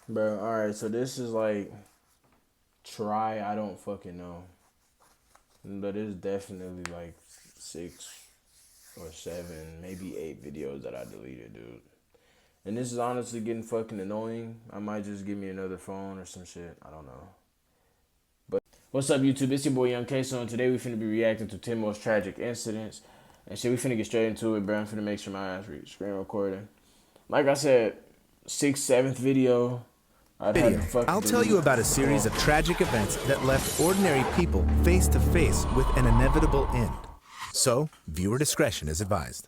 Bro, alright, so this is like try I don't fucking know. But it's definitely like 6 or 7, maybe 8 videos that I deleted, dude. And this is honestly getting fucking annoying. I might just give me another phone or some shit. I don't know. But what's up, YouTube? It's your boy Young Queso, and today we finna be reacting to 10 most tragic incidents. And shit, we finna get straight into it, bro. I'm finna make sure my ass read screen recording. Like I said, sixth, seventh video. I'll tell you about a series of tragic events that left ordinary people face to face with an inevitable end. So, viewer discretion is advised.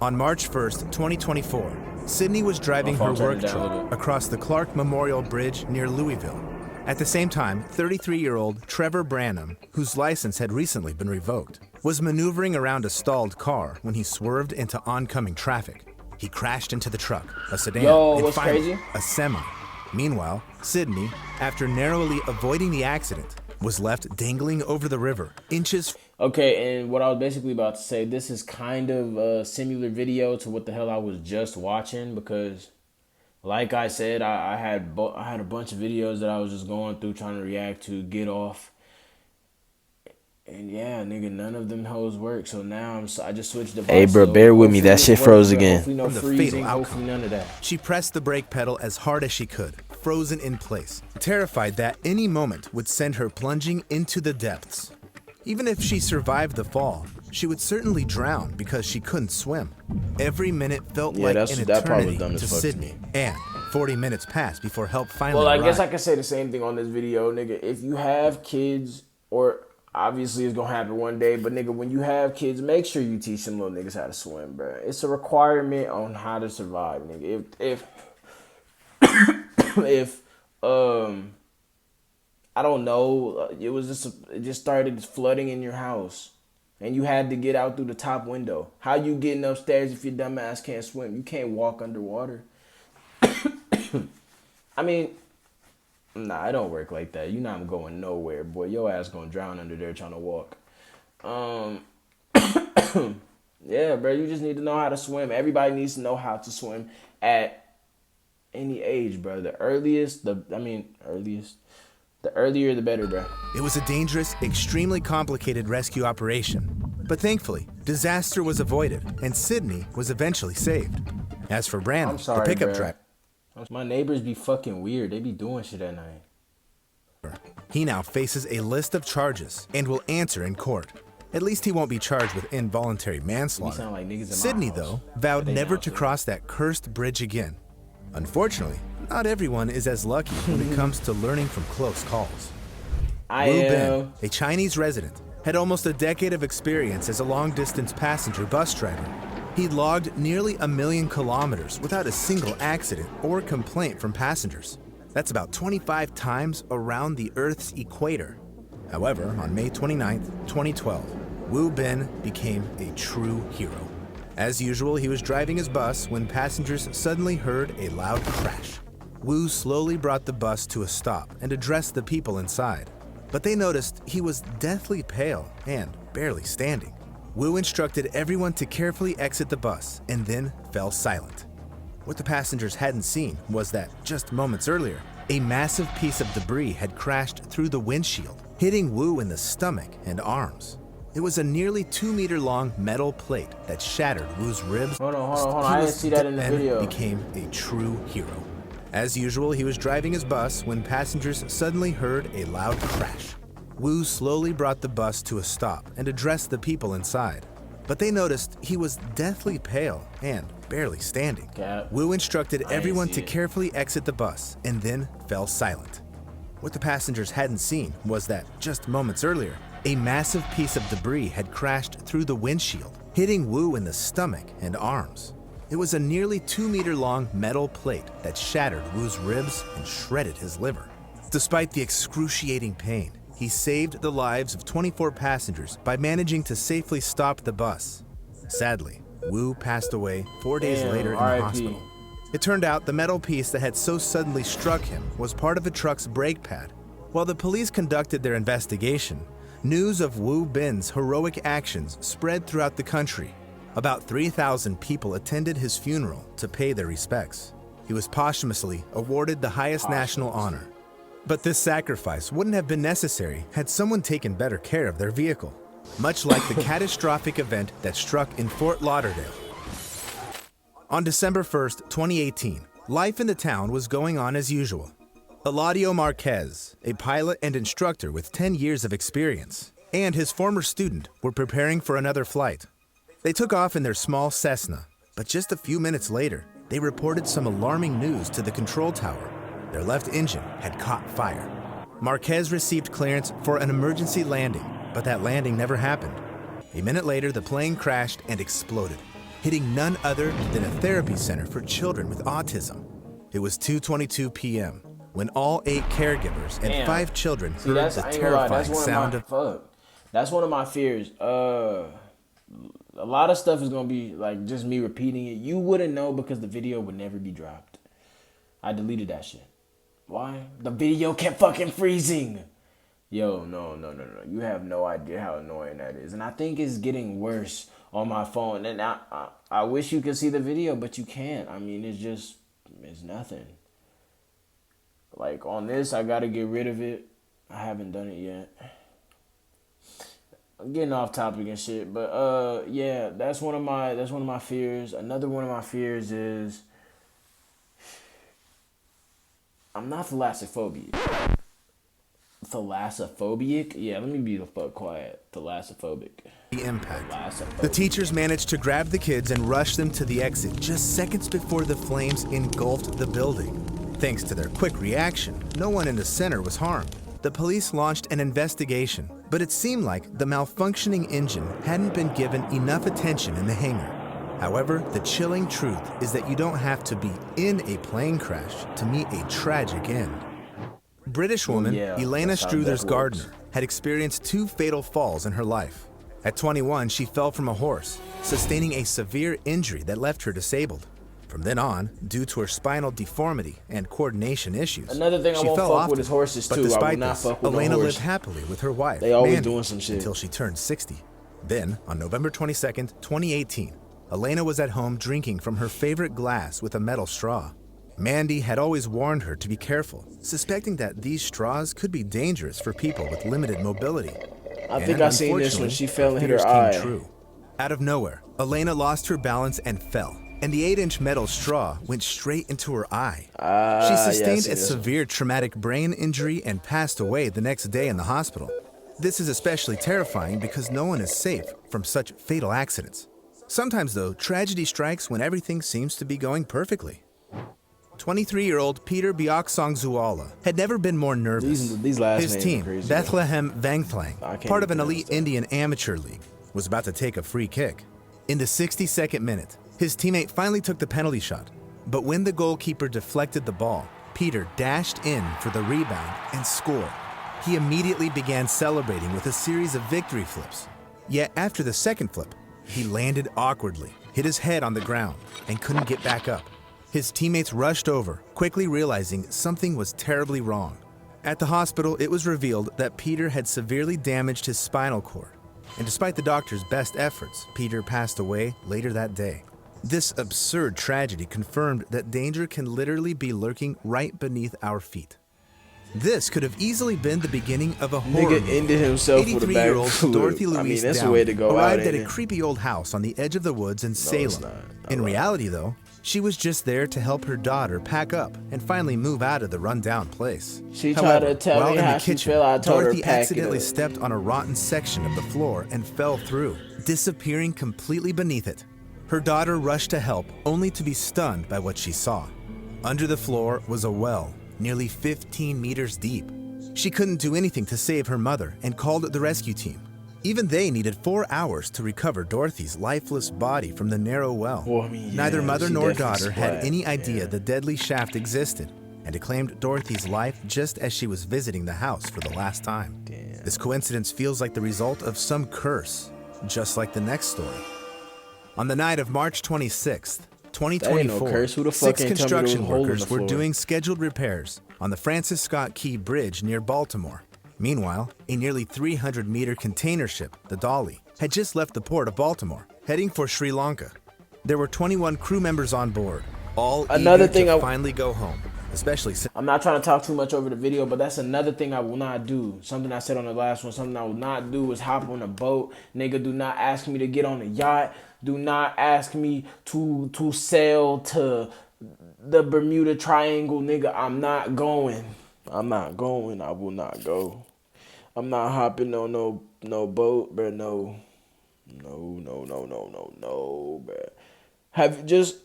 On March 1st, 2024, Sydney was driving her work truck across the Clark Memorial Bridge near Louisville. At the same time, 33-year-old Trevor Branham, whose license had recently been revoked, was maneuvering around a stalled car when he swerved into oncoming traffic. He crashed into the truck, a sedan, and finally, a semi. Meanwhile, Sydney, after narrowly avoiding the accident, was left dangling over the river, inches. Okay, and what I was basically about to say, this is kind of a similar video to what the hell I was just watching, because like I said, I had a bunch of videos that I was just going through trying to react to, get off. And yeah, nigga, none of them hoes work. So now I just switched the. Hey, bro, bear with me. That shit froze again. Hopefully no freezing. Hopefully none of that. She pressed the brake pedal as hard as she could, frozen in place, terrified that any moment would send her plunging into the depths. Even if she survived the fall, she would certainly drown because she couldn't swim. Every minute felt like an eternity to Sydney, and 40 minutes passed before help finally arrived. Well, I guess I can say the same thing on this video, nigga. If you have kids, or obviously it's gonna happen one day, but nigga, when you have kids, make sure you teach them little niggas how to swim, bro. It's a requirement on how to survive, nigga. If I don't know, it just started flooding in your house, and you had to get out through the top window. How you getting upstairs if your dumb ass can't swim? You can't walk underwater. I mean, nah, it don't work like that. You're not going nowhere, boy. Your ass gonna drown under there trying to walk. Yeah, bro, you just need to know how to swim. Everybody needs to know how to swim at any age, bro. The earlier the better, bro. It was a dangerous, extremely complicated rescue operation. But thankfully, disaster was avoided, and Sydney was eventually saved. As for Brandon, the pickup driver, my neighbors be fucking weird. They be doing shit at night. He now faces a list of charges and will answer in court. At least he won't be charged with involuntary manslaughter. Like Sydney, though, vowed never to cross that cursed bridge again. Unfortunately, not everyone is as lucky when it comes to learning from close calls. Wu Bin, a Chinese resident, had almost a decade of experience as a long-distance passenger bus driver. He logged nearly 1 million kilometers without a single accident or complaint from passengers. That's about 25 times around the Earth's equator. However, on May 29, 2012, Wu Bin became a true hero. As usual, he was driving his bus when passengers suddenly heard a loud crash. Wu slowly brought the bus to a stop and addressed the people inside. But they noticed he was deathly pale and barely standing. Wu instructed everyone to carefully exit the bus and then fell silent. What the passengers hadn't seen was that, just moments earlier, a massive piece of debris had crashed through the windshield, hitting Wu in the stomach and arms. It was a nearly 2-meter-long metal plate that shattered Wu's ribs. Hold on. I didn't see that in the video. Became a true hero. As usual, he was driving his bus when passengers suddenly heard a loud crash. Wu slowly brought the bus to a stop and addressed the people inside. But they noticed he was deathly pale and barely standing. Wu instructed everyone to carefully exit the bus and then fell silent. What the passengers hadn't seen was that, just moments earlier, a massive piece of debris had crashed through the windshield, hitting Wu in the stomach and arms. It was a nearly 2-meter-long metal plate that shattered Wu's ribs and shredded his liver. Despite the excruciating pain, he saved the lives of 24 passengers by managing to safely stop the bus. Sadly, Wu passed away 4 days later in the hospital. It turned out the metal piece that had so suddenly struck him was part of a truck's brake pad. While the police conducted their investigation, news of Wu Bin's heroic actions spread throughout the country. About 3,000 people attended his funeral to pay their respects. he was posthumously awarded the highest national honor. But this sacrifice wouldn't have been necessary had someone taken better care of their vehicle, much like the catastrophic event that struck in Fort Lauderdale. On December 1st, 2018, life in the town was going on as usual. Eladio Marquez, a pilot and instructor with 10 years of experience, and his former student were preparing for another flight. They took off in their small Cessna, but just a few minutes later, they reported some alarming news to the control tower. Their left engine had caught fire. Marquez received clearance for an emergency landing, but that landing never happened. A minute later, the plane crashed and exploded, hitting none other than a therapy center for children with autism. It was 2:22 p.m. when all 8 caregivers and 5 children heard the terrifying sound of... That's one of my fears. A lot of stuff is going to be like just me repeating it. You wouldn't know because the video would never be dropped. I deleted that shit. Why? The video kept fucking freezing. Yo, no. You have no idea how annoying that is. And I think it's getting worse on my phone. And I wish you could see the video, but you can't. I mean, it's nothing. Like on this, I got to get rid of it. I haven't done it yet. I'm getting off topic and shit, but yeah, that's one of my fears. Another one of my fears is I'm not thalassophobic. Thalassophobic? Yeah, let me be the fuck quiet. Thalassophobic. The impact. The teachers managed to grab the kids and rush them to the exit just seconds before the flames engulfed the building. Thanks to their quick reaction, no one in the center was harmed. The police launched an investigation, but it seemed like the malfunctioning engine hadn't been given enough attention in the hangar. However, the chilling truth is that you don't have to be in a plane crash to meet a tragic end. British woman Elena Struthers Gardner had experienced 2 fatal falls in her life. At 21, she fell from a horse, sustaining a severe injury that left her disabled. From then on, due to her spinal deformity and coordination issues, another thing I won't fuck with is horses too. But despite I will not fuck with Elena a horse. lived happily with her wife, they always Mandy, doing some shit, until she turned 60. Then, on November 22nd, 2018, Elena was at home drinking from her favorite glass with a metal straw. Mandy had always warned her to be careful, suspecting that these straws could be dangerous for people with limited mobility. I think I seen this when she fell and hit her eye. True. Out of nowhere, Elena lost her balance and fell, and the 8-inch metal straw went straight into her eye. She sustained a severe traumatic brain injury and passed away the next day in the hospital. This is especially terrifying because no one is safe from such fatal accidents. Sometimes, though, tragedy strikes when everything seems to be going perfectly. 23-year-old Peter Bioksong-Zuala had never been more nervous. These last His names team, are crazy, Bethlehem Vangthlang, part of an elite Indian amateur league, was about to take a free kick. In the 62nd minute, his teammate finally took the penalty shot, but when the goalkeeper deflected the ball, Peter dashed in for the rebound and scored. He immediately began celebrating with a series of victory flips. Yet after the second flip, he landed awkwardly, hit his head on the ground, and couldn't get back up. His teammates rushed over, quickly realizing something was terribly wrong. At the hospital, it was revealed that Peter had severely damaged his spinal cord. And despite the doctor's best efforts, Peter passed away later that day. This absurd tragedy confirmed that danger can literally be lurking right beneath our feet. This could have easily been the beginning of a horror Nigga movie. ended himself with a bag 83-year-old of fluid. Dorothy I mean, Louise that's the Downey way to go arrived out, at a ain't it? creepy old house on the edge of the woods in Salem. not. In reality, though, she was just there to help her daughter pack up and finally move out of the rundown place. She tried However, to tell while me in how the she kitchen, felt. I told her Dorothy pack it accidentally up. stepped on a rotten section of the floor and fell through, disappearing completely beneath it. Her daughter rushed to help, only to be stunned by what she saw. Under the floor was a well, nearly 15 meters deep. She couldn't do anything to save her mother and called the rescue team. Even they needed 4 hours to recover Dorothy's lifeless body from the narrow well. Well, I mean, Neither yeah, mother she nor definitely daughter had splat, any idea yeah. the deadly shaft existed, and it claimed Dorothy's life just as she was visiting the house for the last time. Damn. This coincidence feels like the result of some curse, just like the next story. On the night of March 26th, 2024, curse. Who the fuck 6 ain't tell me there was a construction hole in workers the were floor? doing scheduled repairs on the Francis Scott Key Bridge near Baltimore. Meanwhile, a nearly 300-meter container ship, the Dolly, had just left the port of Baltimore, heading for Sri Lanka. There were 21 crew members on board, all Another eager thing to finally go home, especially since... I'm not trying to talk too much over the video, but that's another thing I will not do. Something I said on the last one, something I will not do is hop on a boat. Nigga, do not ask me to get on a yacht. Do not ask me to sail to the Bermuda Triangle, nigga. I'm not going. I'm not going. I will not go. I'm not hopping on no boat, bro. No, bro. Have just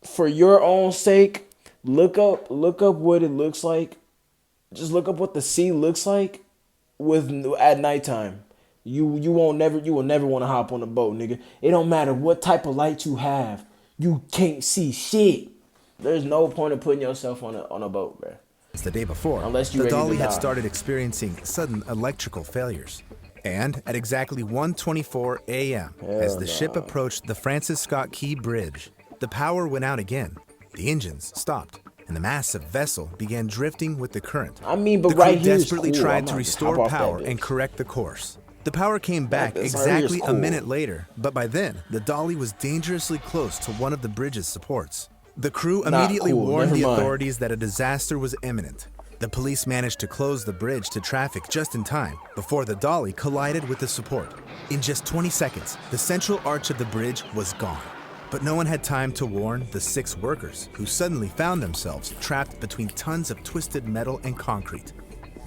for your own sake, look up what it looks like. Just look up what the sea looks like at nighttime. You will never want to hop on a boat, nigga. It don't matter what type of light you have. You can't see shit. There's no point in putting yourself on a boat, bro. The day before, unless you the Dolly had started experiencing sudden electrical failures. And at exactly 1:24 a.m., as the ship approached the Francis Scott Key Bridge, the power went out again. The engines stopped, and the massive vessel began drifting with the current. I mean, but the crew right here desperately cool. tried to restore power and correct the course. The power came back exactly a minute later, but by then, the Dolly was dangerously close to one of the bridge's supports. The crew immediately warned the authorities that a disaster was imminent. The police managed to close the bridge to traffic just in time before the Dolly collided with the support. In just 20 seconds, the central arch of the bridge was gone. But no one had time to warn the 6 workers who suddenly found themselves trapped between tons of twisted metal and concrete.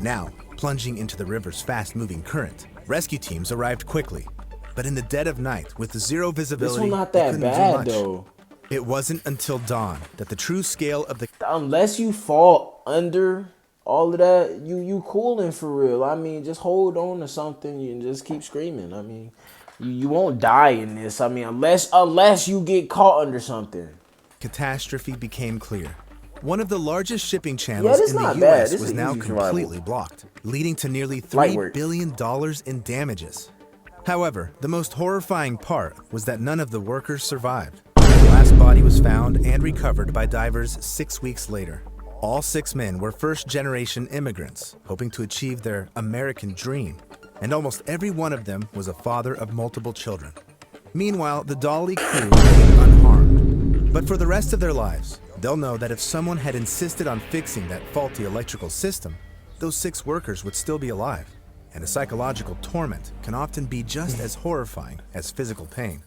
Now, plunging into the river's fast-moving current, rescue teams arrived quickly. But in the dead of night, with zero visibility, this one not that bad though. It wasn't until dawn that the true scale of the... Unless you fall under all of that, you cooling for real. I mean, just hold on to something and just keep screaming. I mean, you won't die in this. I mean, unless you get caught under something. Catastrophe became clear. One of the largest shipping channels in the U.S. was now completely blocked, leading to nearly $3 billion in damages. However, the most horrifying part was that none of the workers survived. The last body was found and recovered by divers 6 weeks later. All 6 men were first-generation immigrants, hoping to achieve their American dream, and almost every one of them was a father of multiple children. Meanwhile, the Dolly crew remained unharmed. But for the rest of their lives, they'll know that if someone had insisted on fixing that faulty electrical system, those 6 workers would still be alive. And the psychological torment can often be just as horrifying as physical pain.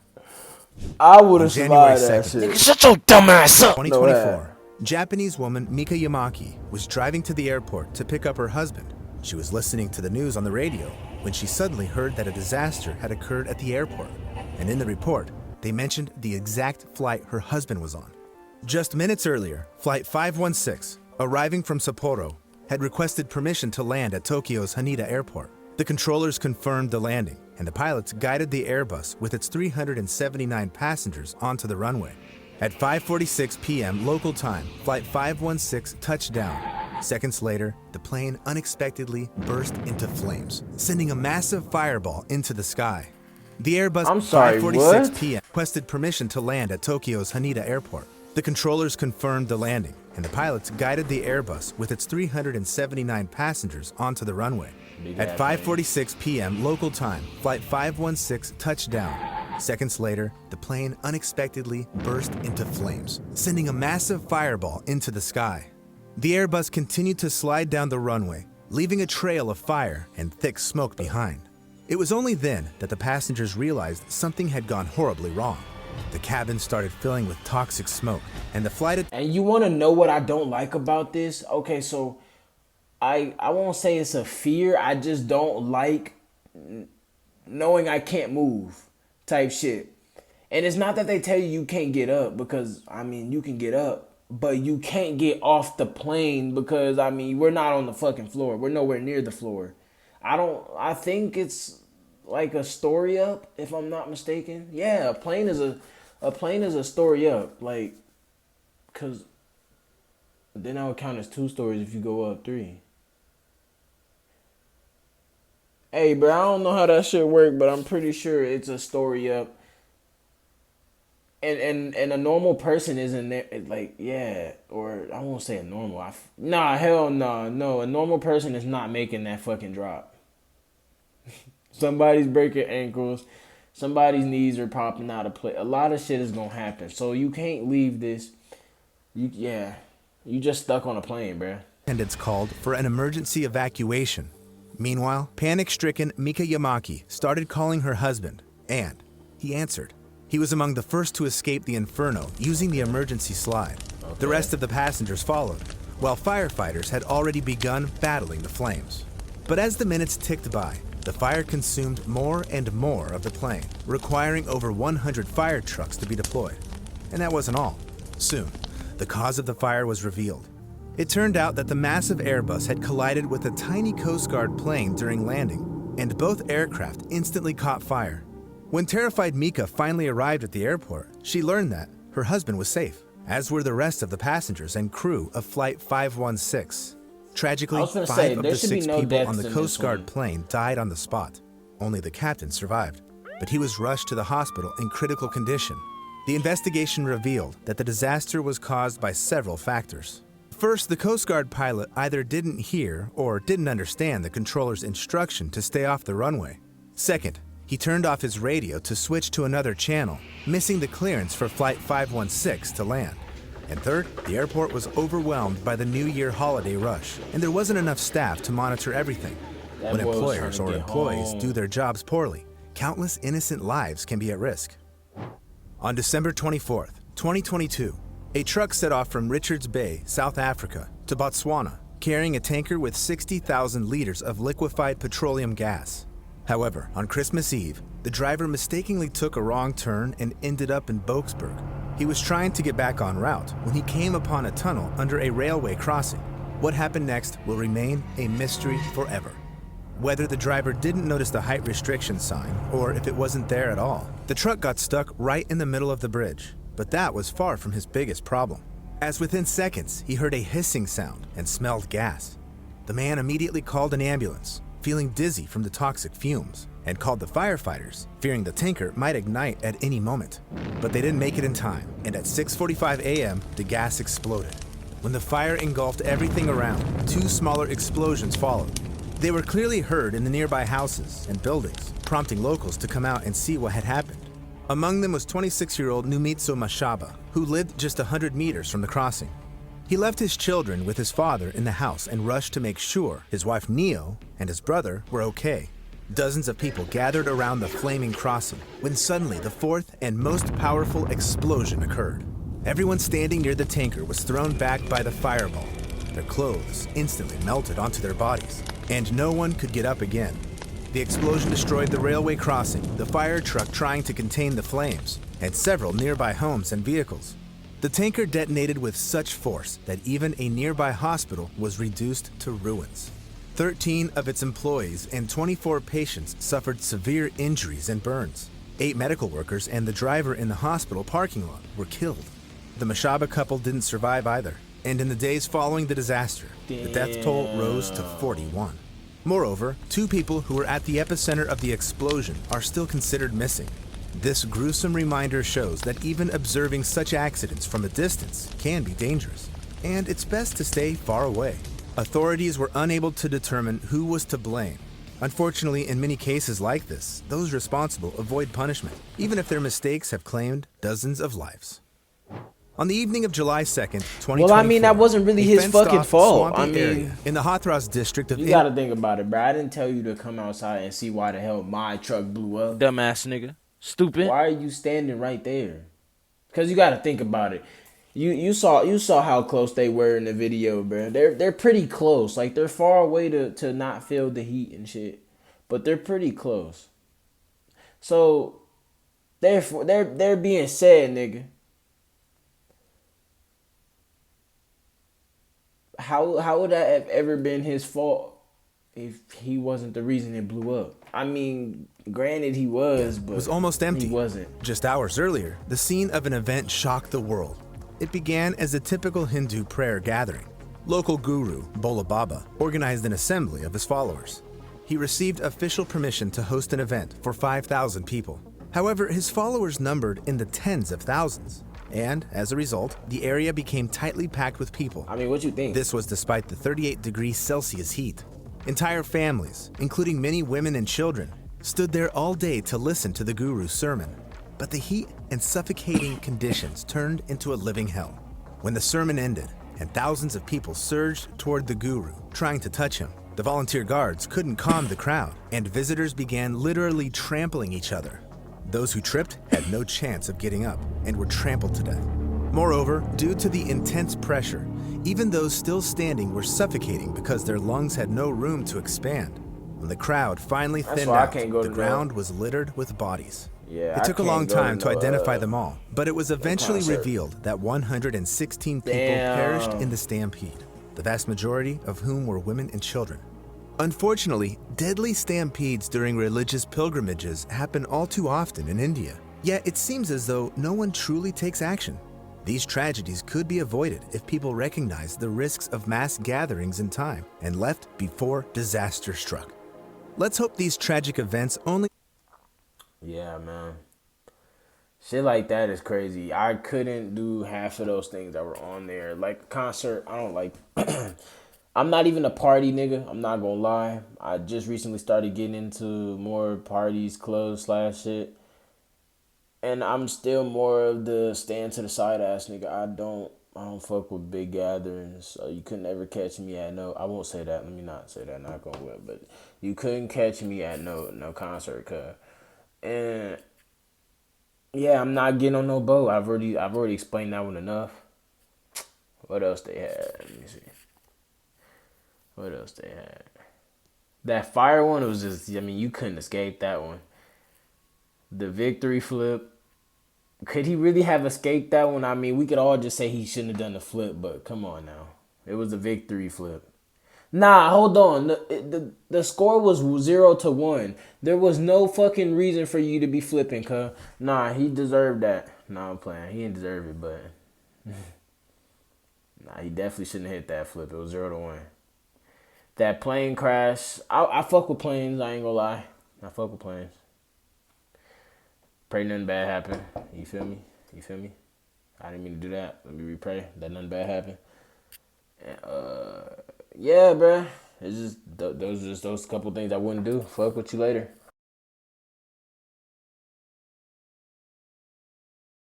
I would have survived that shit. Shut your dumb ass up. 2024, Japanese woman Mika Yamaki was driving to the airport to pick up her husband. She was listening to the news on the radio when she suddenly heard that a disaster had occurred at the airport. And in the report, they mentioned the exact flight her husband was on. Just minutes earlier, Flight 516, arriving from Sapporo, had requested permission to land at Tokyo's Haneda Airport. The controllers confirmed the landing, and the pilots guided the Airbus with its 379 passengers onto the runway. At 5:46 p.m. local time, Flight 516 touched down. Seconds later, the plane unexpectedly burst into flames, sending a massive fireball into the sky. The Airbus 5:46 p.m. requested permission to land at Tokyo's Haneda Airport. The controllers confirmed the landing, and the pilots guided the Airbus with its 379 passengers onto the runway. At 5:46 p.m. local time, Flight 516 touched down. Seconds later, the plane unexpectedly burst into flames, sending a massive fireball into the sky. The Airbus continued to slide down the runway, leaving a trail of fire and thick smoke behind. It was only then that the passengers realized something had gone horribly wrong. The cabin started filling with toxic smoke, and the flight... And you want to know what I don't like about this? Okay, so I won't say it's a fear. I just don't like knowing I can't move type shit. And it's not that they tell you can't get up, because, I mean, you can get up, but you can't get off the plane because, I mean, we're not on the fucking floor. We're nowhere near the floor. I think it's like a story up, if I'm not mistaken. Yeah, a plane is a story up, like, cause then that would count as 2 stories if you go up 3. Hey, bro, I don't know how that shit work, but I'm pretty sure it's a story up. And a normal person isn't there, like, yeah, or I won't say a normal. Nah, hell no, no. A normal person is not making that fucking drop. Somebody's breaking ankles. Somebody's knees are popping out of place. A lot of shit is gonna happen. So you can't leave this. You just stuck on a plane, bruh. Attendants called for an emergency evacuation. Meanwhile, panic-stricken Mika Yamaki started calling her husband, and he answered. He was among the first to escape the inferno using the emergency slide. Okay. The rest of the passengers followed, while firefighters had already begun battling the flames. But as the minutes ticked by, the fire consumed more and more of the plane, requiring over 100 fire trucks to be deployed. And that wasn't all. Soon, the cause of the fire was revealed. It turned out that the massive Airbus had collided with a tiny Coast Guard plane during landing, and both aircraft instantly caught fire. When terrified Mika finally arrived at the airport, she learned that her husband was safe, as were the rest of the passengers and crew of Flight 516. Tragically, 5 of the 6 people on the Coast Guard plane died on the spot. Only the captain survived, but he was rushed to the hospital in critical condition. The investigation revealed that the disaster was caused by several factors. First, the Coast Guard pilot either didn't hear or didn't understand the controller's instruction to stay off the runway. Second, he turned off his radio to switch to another channel, missing the clearance for Flight 516 to land. And third, the airport was overwhelmed by the New Year holiday rush, and there wasn't enough staff to monitor everything. When employers or employees do their jobs poorly, countless innocent lives can be at risk. On December 24th, 2022, a truck set off from Richards Bay, South Africa, to Botswana, carrying a tanker with 60,000 liters of liquefied petroleum gas. However, on Christmas Eve, the driver mistakenly took a wrong turn and ended up in Boksburg. He was trying to get back en route when he came upon a tunnel under a railway crossing. What happened next will remain a mystery forever. Whether the driver didn't notice the height restriction sign or if it wasn't there at all, the truck got stuck right in the middle of the bridge. But that was far from his biggest problem, as within seconds he heard a hissing sound and smelled gas. The man immediately called an ambulance, feeling dizzy from the toxic fumes, and called the firefighters, fearing the tanker might ignite at any moment. But they didn't make it in time, and at 6:45 a.m., the gas exploded. When the fire engulfed everything around, 2 smaller explosions followed. They were clearly heard in the nearby houses and buildings, prompting locals to come out and see what had happened. Among them was 26-year-old Numitso Mashaba, who lived just 100 meters from the crossing. He left his children with his father in the house and rushed to make sure his wife Neo and his brother were okay. Dozens of people gathered around the flaming crossing when suddenly the 4th and most powerful explosion occurred. Everyone standing near the tanker was thrown back by the fireball. Their clothes instantly melted onto their bodies, and no one could get up again. The explosion destroyed the railway crossing, the fire truck trying to contain the flames, and several nearby homes and vehicles. The tanker detonated with such force that even a nearby hospital was reduced to ruins. 13 of its employees and 24 patients suffered severe injuries and burns. 8 medical workers and the driver in the hospital parking lot were killed. The Mashaba couple didn't survive either, and in the days following the disaster, the death toll rose to 41. Moreover, 2 people who were at the epicenter of the explosion are still considered missing. This gruesome reminder shows that even observing such accidents from a distance can be dangerous, and it's best to stay far away. Authorities were unable to determine who was to blame. Unfortunately, in many cases like this, those responsible avoid punishment, even if their mistakes have claimed dozens of lives. On the evening of July 2nd, 2024, well, I mean, that wasn't really his fucking fault. I mean, in the Hathras district of... You gotta think about it, bro. I didn't tell you to come outside and see why the hell my truck blew up. Dumbass nigga. Stupid. Why are you standing right there? Because you gotta think about it. You saw how close they were in the video, bro. They're pretty close. Like, they're far away to not feel the heat and shit. But they're pretty close. So, they're being sad, nigga. How would that have ever been his fault if he wasn't the reason it blew up? I mean, granted he was, but it was almost empty. He wasn't. Just hours earlier, the scene of an event shocked the world. It began as a typical Hindu prayer gathering. Local guru, Bola Baba, organized an assembly of his followers. He received official permission to host an event for 5,000 people. However, his followers numbered in the tens of thousands. And, as a result, the area became tightly packed with people. I mean, what you think? This was despite the 38 degrees Celsius heat. Entire families, including many women and children, stood there all day to listen to the guru's sermon. But the heat and suffocating conditions turned into a living hell. When the sermon ended and thousands of people surged toward the guru, trying to touch him, the volunteer guards couldn't calm the crowd, and visitors began literally trampling each other. Those who tripped had no chance of getting up and were trampled to death. Moreover, due to the intense pressure, even those still standing were suffocating because their lungs had no room to expand. When the crowd finally thinned out, the ground was littered with bodies. Yeah, it took a long time to identify them all, but it was eventually revealed that 116 people perished in the stampede, the vast majority of whom were women and children. Unfortunately, deadly stampedes during religious pilgrimages happen all too often in India. Yet it seems as though no one truly takes action. These tragedies could be avoided if people recognize the risks of mass gatherings in time and left before disaster struck. Let's hope these tragic events only... Yeah, man. Shit like that is crazy. I couldn't do half of those things that were on there. Like a concert, I don't like... I'm not even a party nigga. I'm not gonna lie. I just recently started getting into more parties, clubs, / shit. And I'm still more of the stand to the side ass nigga. I don't fuck with big gatherings. So you couldn't ever catch me at no... I won't say that. Let me not say that. Not gonna whip. But you couldn't catch me at no concert, cuz. And yeah, I'm not getting on no boat. I've already explained that one enough. What else they had? Let me see. What else they had? That fire one was just, I mean, you couldn't escape that one. The victory flip. Could he really have escaped that one? I mean, we could all just say he shouldn't have done the flip, but come on now. It was a victory flip. Nah, hold on. The score was 0-1. There was no fucking reason for you to be flipping, cuz. Nah, he deserved that. Nah, I'm playing. He didn't deserve it, but... Nah, he definitely shouldn't have hit that flip. It was 0-1. That plane crash. I fuck with planes, I ain't gonna lie. I fuck with planes. Pray nothing bad happen. You feel me? You feel me? I didn't mean to do that. Let me re-pray that nothing bad happen. And, yeah, bruh. It's just those couple things I wouldn't do. Fuck with you later.